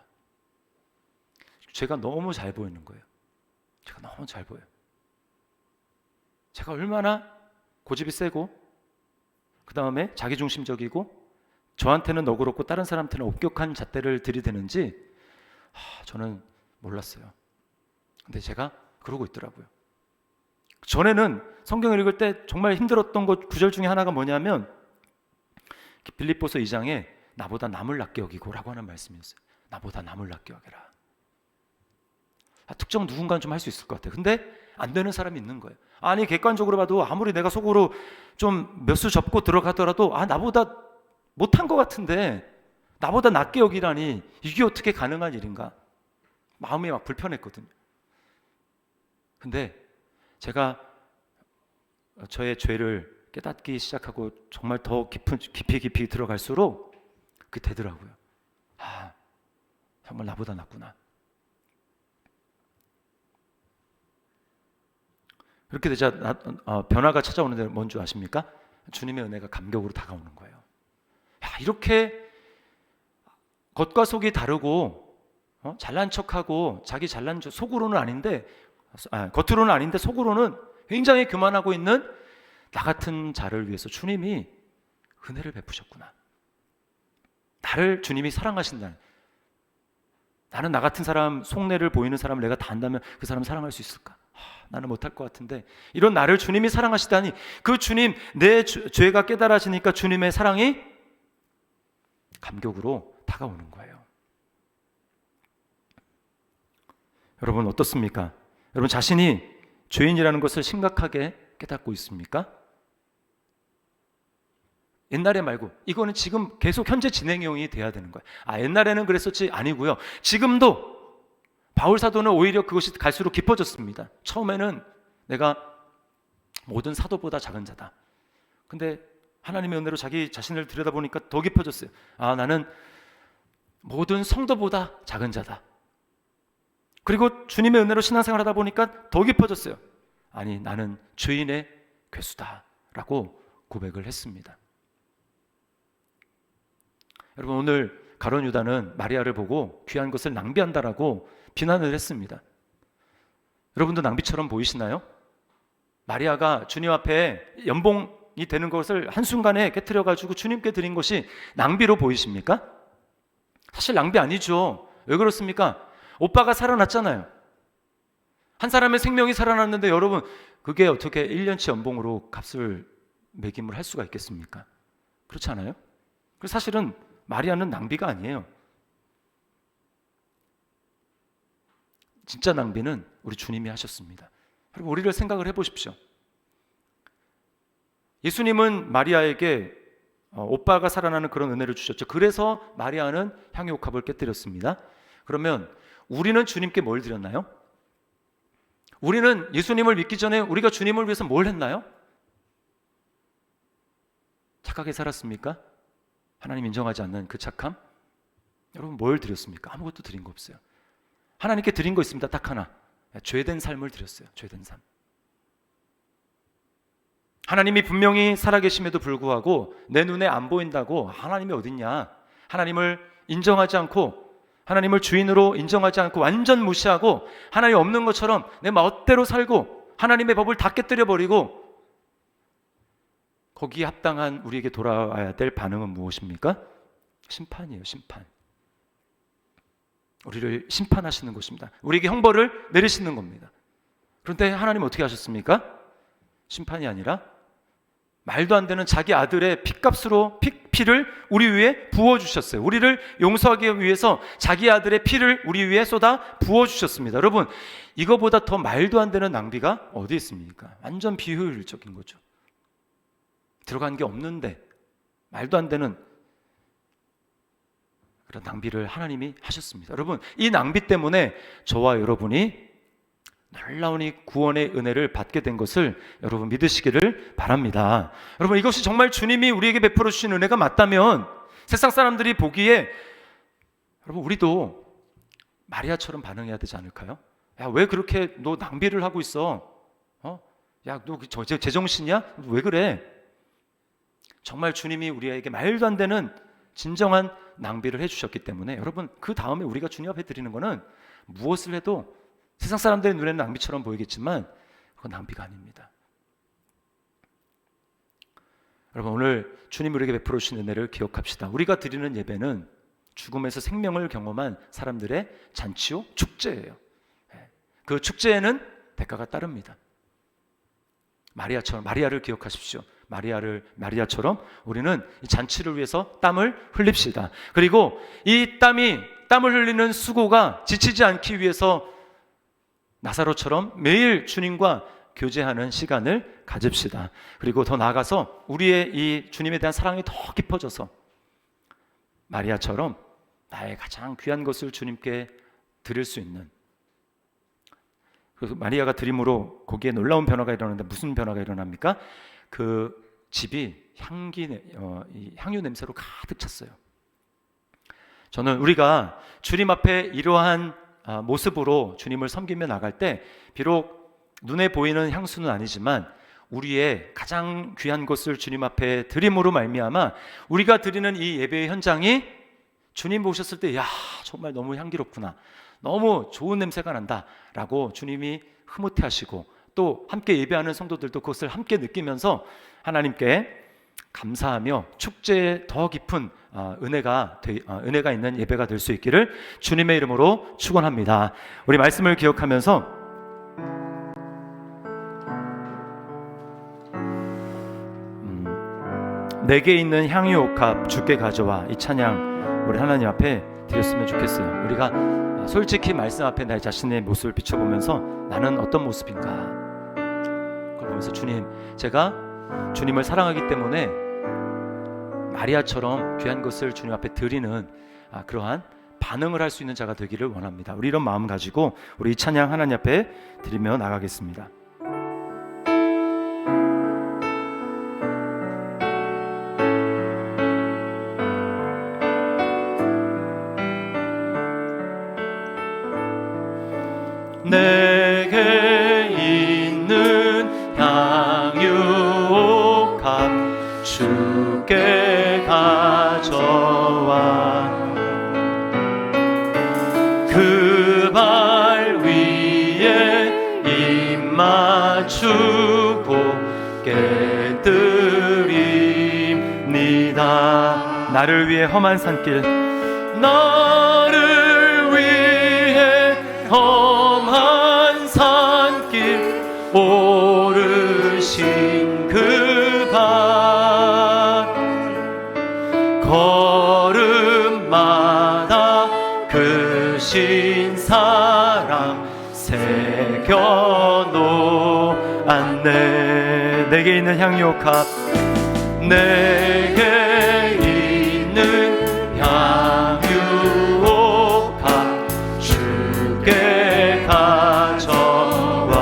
Speaker 1: 제가 너무 잘 보이는 거예요. 제가 너무 잘 보여요. 제가 얼마나 고집이 세고 그 다음에 자기중심적이고 저한테는 너그럽고 다른 사람한테는 엄격한 잣대를 들이대는지 저는 몰랐어요. 근데 제가 그러고 있더라고요. 전에는 성경을 읽을 때 정말 힘들었던 구절 중에 하나가 뭐냐면 빌립보서 2장에 나보다 남을 낫게 여기고 라고 하는 말씀이었어요. 나보다 남을 낫게 여겨라. 특정 누군가는 좀 할 수 있을 것 같아요. 근데 안 되는 사람이 있는 거예요. 아니, 객관적으로 봐도 아무리 내가 속으로 좀 몇 수 접고 들어가더라도 나보다 못한 것 같은데 나보다 낫게 여기라니 이게 어떻게 가능한 일인가? 마음이 막 불편했거든요. 근데 제가 저의 죄를 깨닫기 시작하고 정말 더 깊이 들어갈수록 그게 되더라고요. 정말 나보다 낫구나. 그렇게 되자 변화가 찾아오는데 뭔지 아십니까? 주님의 은혜가 감격으로 다가오는 거예요. 이렇게 겉과 속이 다르고 잘난 척하고 자기 잘난 척 속으로는 아닌데 겉으로는 아닌데 속으로는 굉장히 교만하고 있는 나 같은 자를 위해서 주님이 은혜를 베푸셨구나. 나를 주님이 사랑하신다. 나는 나 같은 사람, 속내를 보이는 사람을 내가 다 안다면 그 사람을 사랑할 수 있을까? 나는 못할 것 같은데 이런 나를 주님이 사랑하시다니, 그 주님, 내 죄가 깨달아지니까 주님의 사랑이 감격으로 다가오는 거예요. 여러분 어떻습니까? 여러분 자신이 죄인이라는 것을 심각하게 깨닫고 있습니까? 옛날에 말고 이거는 지금 계속 현재 진행형이 돼야 되는 거예요. 옛날에는 그랬었지? 아니고요. 지금도 바울 사도는 오히려 그것이 갈수록 깊어졌습니다. 처음에는 내가 모든 사도보다 작은 자다. 근데 하나님의 은혜로 자기 자신을 들여다보니까 더 깊어졌어요. 나는 모든 성도보다 작은 자다. 그리고 주님의 은혜로 신앙생활 하다 보니까 더 깊어졌어요. 나는 죄인의 괴수다 라고 고백을 했습니다. 여러분, 오늘 가룟 유다는 마리아를 보고 귀한 것을 낭비한다라고 비난을 했습니다. 여러분도 낭비처럼 보이시나요? 마리아가 주님 앞에 연봉이 되는 것을 한순간에 깨트려가지고 주님께 드린 것이 낭비로 보이십니까? 사실 낭비 아니죠. 왜 그렇습니까? 오빠가 살아났잖아요. 한 사람의 생명이 살아났는데 여러분, 그게 어떻게 1년치 연봉으로 값을 매김을 할 수가 있겠습니까? 그렇지 않아요? 그래서 사실은 마리아는 낭비가 아니에요. 진짜 낭비는 우리 주님이 하셨습니다. 그리고 우리를 생각을 해보십시오. 예수님은 마리아에게 오빠가 살아나는 그런 은혜를 주셨죠. 그래서 마리아는 향유옥합을 깨뜨렸습니다. 그러면 우리는 주님께 뭘 드렸나요? 우리는 예수님을 믿기 전에 우리가 주님을 위해서 뭘 했나요? 착하게 살았습니까? 하나님 인정하지 않는 그 착함? 여러분, 뭘 드렸습니까? 아무것도 드린 거 없어요. 하나님께 드린 거 있습니다. 딱 하나. 죄된 삶을 드렸어요. 죄된 삶. 하나님이 분명히 살아계심에도 불구하고 내 눈에 안 보인다고 하나님이 어딨냐, 하나님을 인정하지 않고, 하나님을 주인으로 인정하지 않고 완전 무시하고 하나님 없는 것처럼 내 멋대로 살고 하나님의 법을 다 깨뜨려버리고, 거기에 합당한 우리에게 돌아와야 될 반응은 무엇입니까? 심판이에요. 심판. 우리를 심판하시는 것입니다. 우리에게 형벌을 내리시는 겁니다. 그런데 하나님 어떻게 하셨습니까? 심판이 아니라 말도 안 되는 자기 아들의 피값으로 피를 우리 위에 부어주셨어요. 우리를 용서하기 위해서 자기 아들의 피를 우리 위에 쏟아 부어주셨습니다. 여러분, 이거보다 더 말도 안 되는 낭비가 어디 있습니까? 완전 비효율적인 거죠. 들어간 게 없는데 말도 안 되는 그런 낭비를 하나님이 하셨습니다. 여러분, 이 낭비 때문에 저와 여러분이 놀라운 이 구원의 은혜를 받게 된 것을 여러분 믿으시기를 바랍니다. 여러분, 이것이 정말 주님이 우리에게 베풀어 주신 은혜가 맞다면 세상 사람들이 보기에 여러분, 우리도 마리아처럼 반응해야 되지 않을까요? 야, 왜 그렇게 너 낭비를 하고 있어? 야, 너 제정신이야? 왜 그래? 정말 주님이 우리에게 말도 안 되는 진정한 낭비를 해주셨기 때문에 여러분, 그 다음에 우리가 주님 앞에 드리는 거는 무엇을 해도 세상 사람들의 눈에는 낭비처럼 보이겠지만 그건 낭비가 아닙니다. 여러분, 오늘 주님 우리에게 베풀어 주신 은혜를 기억합시다. 우리가 드리는 예배는 죽음에서 생명을 경험한 사람들의 잔치요, 축제예요. 그 축제에는 대가가 따릅니다. 마리아를 기억하십시오. 마리아처럼 우리는 이 잔치를 위해서 땀을 흘립시다. 그리고 이 땀을 흘리는 수고가 지치지 않기 위해서 나사로처럼 매일 주님과 교제하는 시간을 가집시다. 그리고 더 나아가서 우리의 이 주님에 대한 사랑이 더 깊어져서 마리아처럼 나의 가장 귀한 것을 주님께 드릴 수 있는, 그래서 마리아가 드림으로 거기에 놀라운 변화가 일어나는데 무슨 변화가 일어납니까? 그 집이 향유 냄새로 가득 찼어요. 저는 우리가 주님 앞에 이러한 모습으로 주님을 섬기며 나갈 때 비록 눈에 보이는 향수는 아니지만 우리의 가장 귀한 것을 주님 앞에 드림으로 말미암아 우리가 드리는 이 예배의 현장이 주님 보셨을 때, 야, 정말 너무 향기롭구나, 너무 좋은 냄새가 난다 라고 주님이 흐뭇해하시고, 또 함께 예배하는 성도들도 그것을 함께 느끼면서 하나님께 감사하며 축제에 더 깊은 은혜가 있는 예배가 될 수 있기를 주님의 이름으로 축원합니다. 우리 말씀을 기억하면서 내게 있는 향유옥합 주께 가져와, 이 찬양 우리 하나님 앞에 드렸으면 좋겠어요. 우리가 솔직히 말씀 앞에 나 자신의 모습을 비춰보면서 나는 어떤 모습인가, 보면서 주님, 제가 주님을 사랑하기 때문에 마리아처럼 귀한 것을 주님 앞에 드리는 그러한 반응을 할 수 있는 자가 되기를 원합니다. 우리 이런 마음 가지고 우리 이 찬양 하나님 앞에 드리며 나가겠습니다. 내게 있는 향유옥합 주께 가져와 그 발 위에 입 맞추고 깨뜨립니다. 나를 위해 험한 산길, 나를 위해 험한 산길 오르신 그 발, 걸음마다 그 신 사랑 새겨 놓았네. 내게 있는 향유옥합, 내게 있는 향유옥합 주께 가져와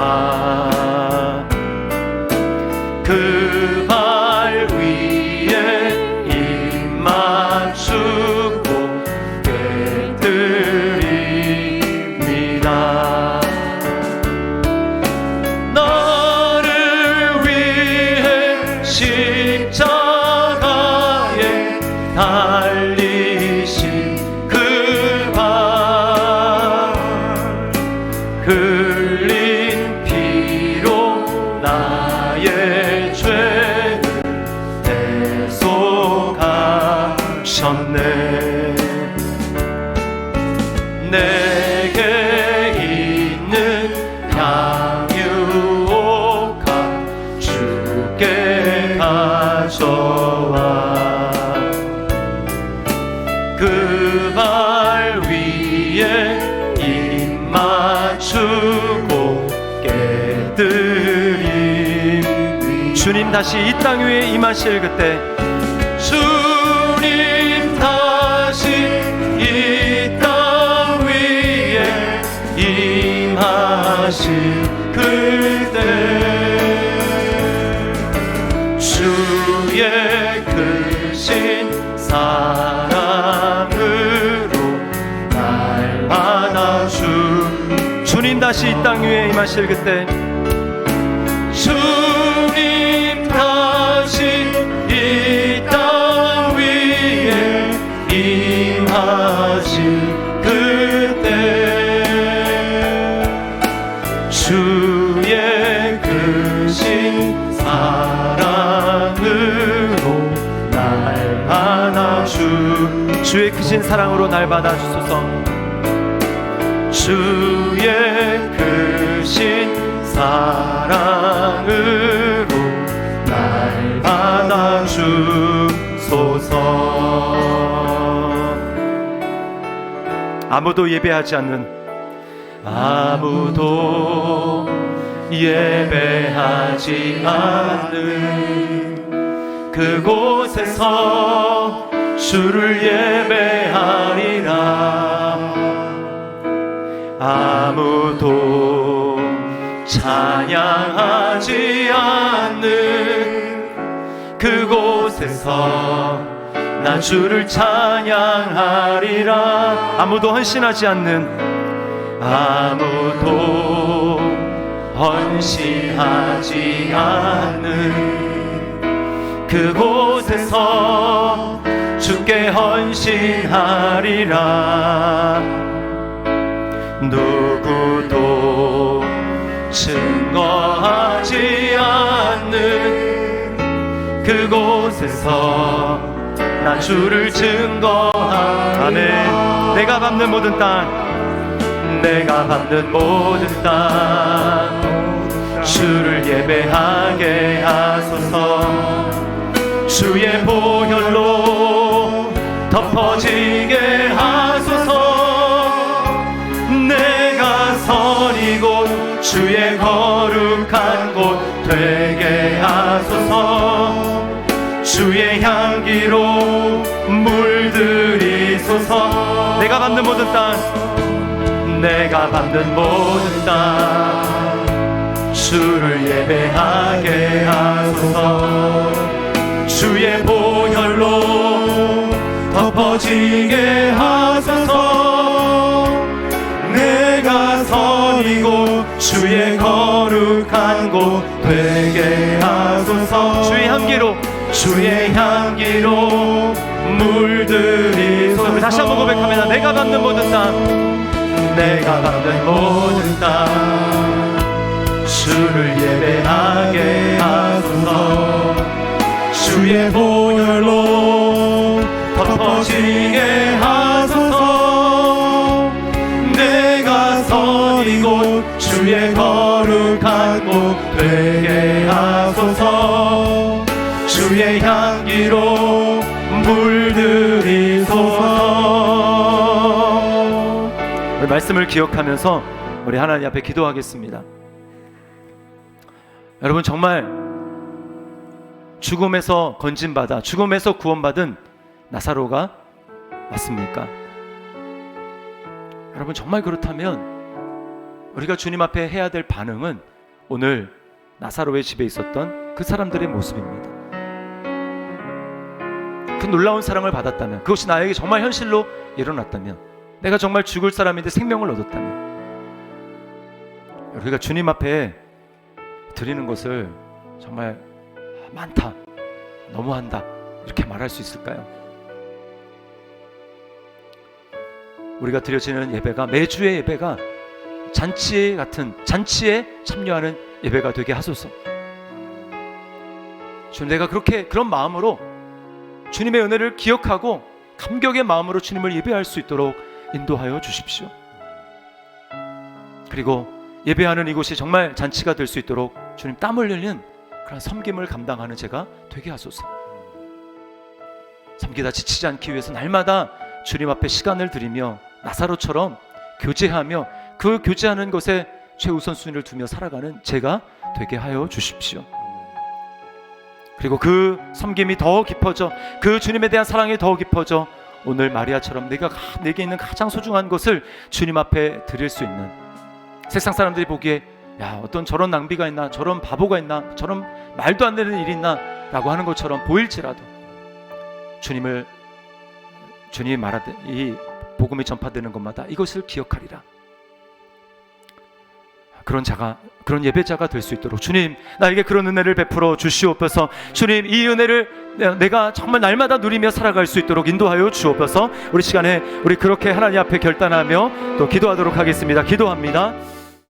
Speaker 1: 그 발 위에 입 맞추고 깨뜨립니다. 나를 위해 십자가에 달리신 그 발, 흘린 피로 나의 죄를 대속하셨네. 내게 있는 향유옥합 주께 가져와 그 발 위에 입 맞추고 깨뜨림. 주님 다시 이 땅 위에 임하실 그때, 주님 다시 이 땅 위에 임하실 그때, 주의 크신 사랑으로 날 받아주. 주님 다시 이 땅 위에 임하실 그때, 주님 다시 이 땅 위에 임하실 그때, 주의 크신 사랑으로 날 받아주. 주의 크신 사랑으로 날 받아주소서. 주의 크신 사랑으로 날 받아주소서. 아무도 예배하지 않는, 아무도 예배하지 않는 그곳에서 주를 예배하리라. 아무도 찬양하지 않는 그곳에서 나 주를 찬양하리라. 아무도 헌신하지 않는, 아무도 헌신하지 않는 그곳에서 주께 헌신하리라. 누구도 증거하지 않는 그곳에서 나 주를 증거하리라. 아멘. 내가 밟는 모든 땅, 내가 밟는 모든 땅 주를 예배하게 하소서. 주의 보혈로 덮어지게 하소서. 내가 선 이곳 주의 거룩한 곳 되게 하소서. 주의 향기로 물들이소서. 내가 밟는 모든 땅, 내가 밟는 모든 땅, 주를 예배하게 하소서. 주의 보혈로 덮어지게 하소서. 내가 선 이곳 주의 거룩한 곳 되게 하소서. 주의 향기로, 주의 향기로 물들이소서. 다시 한번 고백합니다. 내가 밟는 모든 땅, 내가 밟는 모든 땅, 주를 예배하게 하소서. 주의 보혈로 덮어지게 하소서. 내가 선 이곳 주의 거룩한 곳 되게 하소서. 주의 향기로 물들이소서. 우리 말씀을 기억하면서 우리 하나님 앞에 기도하겠습니다. 여러분, 정말 죽음에서 건진받아 죽음에서 구원받은 나사로가 맞습니까? 여러분, 정말 그렇다면 우리가 주님 앞에 해야 될 반응은 오늘 나사로의 집에 있었던 그 사람들의 모습입니다. 그 놀라운 사랑을 받았다면, 그것이 나에게 정말 현실로 일어났다면, 내가 정말 죽을 사람인데 생명을 얻었다면, 우리가 주님 앞에 드리는 것을 정말 많다, 너무한다 이렇게 말할 수 있을까요? 우리가 드려지는 예배가, 매주의 예배가 잔치 같은, 잔치에 참여하는 예배가 되게 하소서. 주님, 내가 그런 마음으로 주님의 은혜를 기억하고 감격의 마음으로 주님을 예배할 수 있도록 인도하여 주십시오. 그리고 예배하는 이곳이 정말 잔치가 될 수 있도록 주님, 땀 흘리는 그런 섬김을 감당하는 제가 되게 하소서. 섬기다 지치지 않기 위해서 날마다 주님 앞에 시간을 들이며 나사로처럼 교제하며 그 교제하는 것에 최우선순위를 두며 살아가는 제가 되게 하여 주십시오. 그리고 그 섬김이 더 깊어져, 그 주님에 대한 사랑이 더 깊어져 오늘 마리아처럼 내게 있는 가장 소중한 것을 주님 앞에 드릴 수 있는, 세상 사람들이 보기에 야, 어떤 저런 낭비가 있나, 저런 바보가 있나, 저런 말도 안 되는 일이 있나 라고 하는 것처럼 보일지라도 주님이 말하듯 이 복음이 전파되는 것마다 이것을 기억하리라. 그런 예배자가 될 수 있도록 주님, 나에게 그런 은혜를 베풀어 주시옵소서. 주님, 이 은혜를 내가 정말 날마다 누리며 살아갈 수 있도록 인도하여 주옵소서. 우리 시간에 우리 그렇게 하나님 앞에 결단하며 또 기도하도록 하겠습니다. 기도합니다.